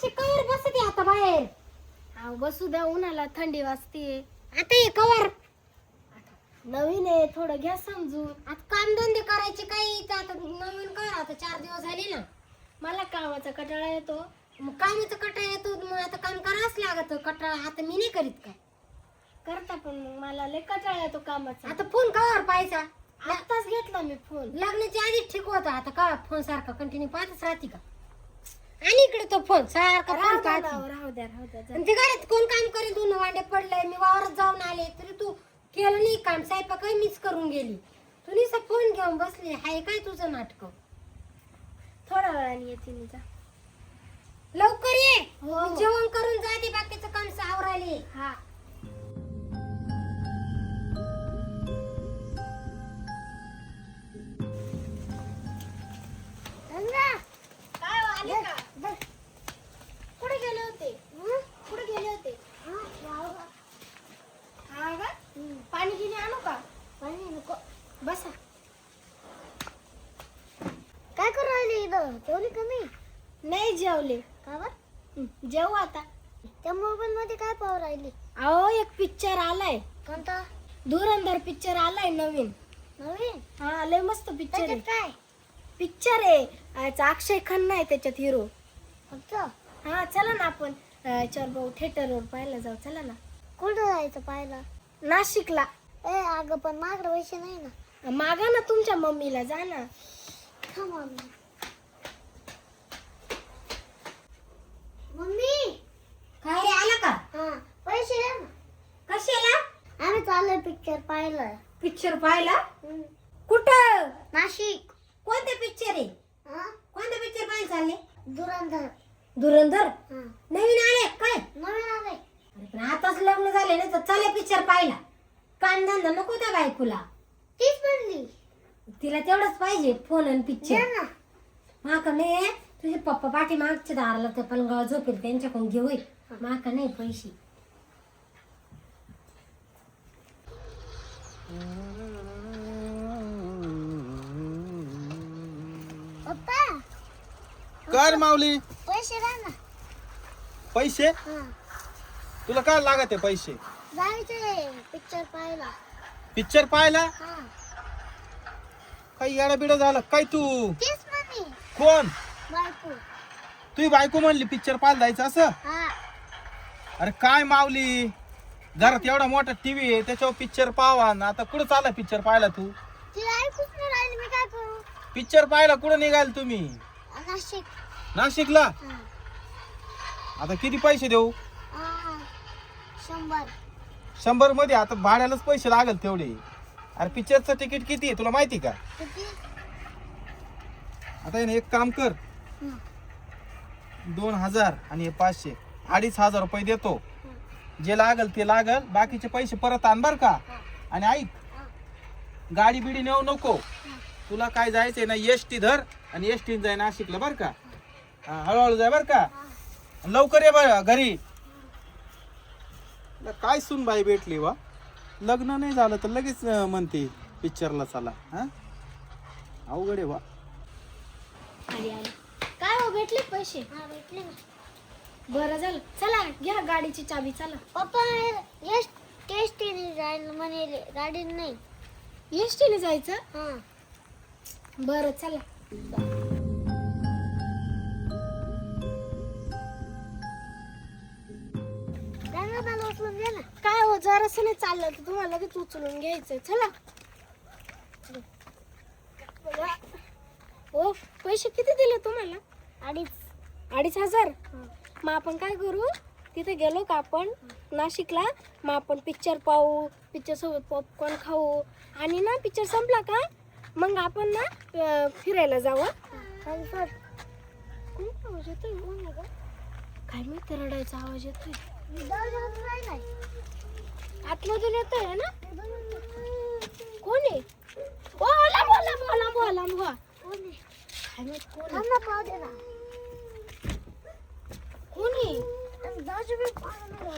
अशी कवर बसते आता बाहेर. अहो बसू द्या, उन्हाला थंडी वाजते. आता हे कवर नवीन आहे, थोडं घ्या समजून. आता कामधंदे करायचे काही इथं आता नवीन कर. आता 4 दिवस झाले ना. मला कामाचा कंटाळा येतो. मग कामाचं कटाळा येतो, मग आता काम करावंच लागत. कटाळा आता मी नाही करीत काय. करता पण मग मला लय कंटाळा येतो कामाचा. आता फोन कवर पाहायचा. आत्ताच घेतला मी फोन. लग्नाच्या आधी ठीक होता. आता का फोन सारखा कंटिन्यू पाहतच राहते का? आणि इकडे तो फोन सारखा फोन पाहते. राहू द्या आणि ते घरात कोण काम करेल? दोन वांडे पडलंय, मी वावरात जाऊन आले तरी तू केलं नाही काम. स्वयंपाक मीच करून गेली. तू नुसता फोन घेऊन बसली. हाय काय तुझं नाटक? थोड्या वेळाने येते मी. जा लवकर ये. हो. मी जेवण करून जाते, बाकीचं काम सावरायले. हा. काय हो, आले का? कुठे गेले होते? कुठे गेले होते? हा का? पाणी गिनी आणू का? पाणी नको. बसा. काय करू राहिली इथं? जेवली कमी? नाही जेवले. का बरं? जेवू आता. त्या मोबाईल मध्ये काय पाहू राहिली? अहो एक पिक्चर आलाय. कोणता? धुरंधर पिक्चर आलाय नवीन. नवीन? हा लय मस्त पिक्चर आहे. त्याच्यात काय? पिक्चर आहे. याचा अक्षय खन्ना आहे त्याच्यात हिरो. फक्त हा चला ना आपण चल थिएटरवर पाहायला जाऊ. चला ना. कुठं जायचं पाहायला? नाशिकला. ए अगं पण माझ्याकडे पैसे नाही ना. मागा ना तुमच्या मम्मीला. जा ना. मम्मी काय रे? आला का? हा पैसे द्या ना. कशाला? आम्ही चाललोय पिक्चर पाहायला. पिक्चर पाहायला? कुठं? नाशिक. कोणते पिक्चर आहे? कोणते पिक्चर पाहायला चालले? धुरंधर. धुरंधर नवीन आले काय? नवीन आले. अरे पण आताच लग्न झाले ना, तर चाले पिक्चर पाहायला. काम धंदा नको त्या बायकोला. तीच म्हणली. तिला तेवढंच पाहिजे फोन आणि द्या पिक्चर. ना. माका नाही. तुझे पप्पा पाठी मागच्या दाराला त्या पलंगावर झोपेल, त्यांच्याकडून घेऊ. माका नाही पैसे. पप्पा कर माऊली. पैसे द्या ना. पैसे तुला काय लागत आहे? पैसे जायचंय पिक्चर पाहायला. पिक्चर पाहायला? काही येडा बिडा झाला काय तू? तीच म्हणली कोण? बायको. तुझी बायको म्हणली पिक्चर पाहायला जायचं असं? हा. अरे काय माऊली, घरात एवढा मोठा टीव्ही आहे, त्याच्यावर पिक्चर पाहावा ना. आता कुठं चालला पिक्चर पाहायला तू? ती ऐकूच नाही राहिली. मी काय करू? पिक्चर पाहायला कुठं निघाल तुम्ही? नाशिक. नाशिकला? आता किती पैसे देऊ? 100. 100 मध्ये आता भाड्यालाच पैसे लागल तेवढे. अरे पिक्चरचं तिकीट किती आहे तुला माहिती का? किती? आता एक काम कर, 2000 आणि 500, 2500 रुपये देतो. जे लागल ते लागल, बाकीचे पैसे परत आण बर का. आणि ऐक, गाडी बिडी नेऊ नको. तुला काय जायचंय ना, एसटी धर आणि एसटी जाय नाशिकला बर का. हळूहळू जाय बर का. लवकर ये बर घरी. काय सून बाई भेटली वा. लग्न नाही झालं तर लगेच म्हणते पिक्चरला चला. हा अवघड आहे वा. काय हो, भेटले पैसे? हा भेटले ना. बरं झालं. चला घ्या गाडीची चाबी. चला. पप्पा एसटीने जायला म्हणे, गाडी नाही. एसटीने जायचं? हा. बरं चला. मला उचलून घ्या ना. काय हो, जरासं नाही चाललं तर तुम्हाला लगेच उचलून घ्यायचंय. चला. ओ पैसे किती दिले तुम्हाला? 2,500. मग आपण काय करू, तिथे गेलो का आपण नाशिकला, मग आपण पिक्चर पाहू, पिक्चर सोबत पॉपकॉर्न खाऊ, आणि ना पिक्चर संपला का मग आपण ना फिरायला जाऊ. कोणता आवाज येतोय? काय माहिती, रडायचा आवाज येतोय. आतमधून येतोय ना. कोण आहे? बोला बोला बोला बोला बोला. काय माहित कोण आहे? 10 रुपये. 10 रुपये. कोण आहे?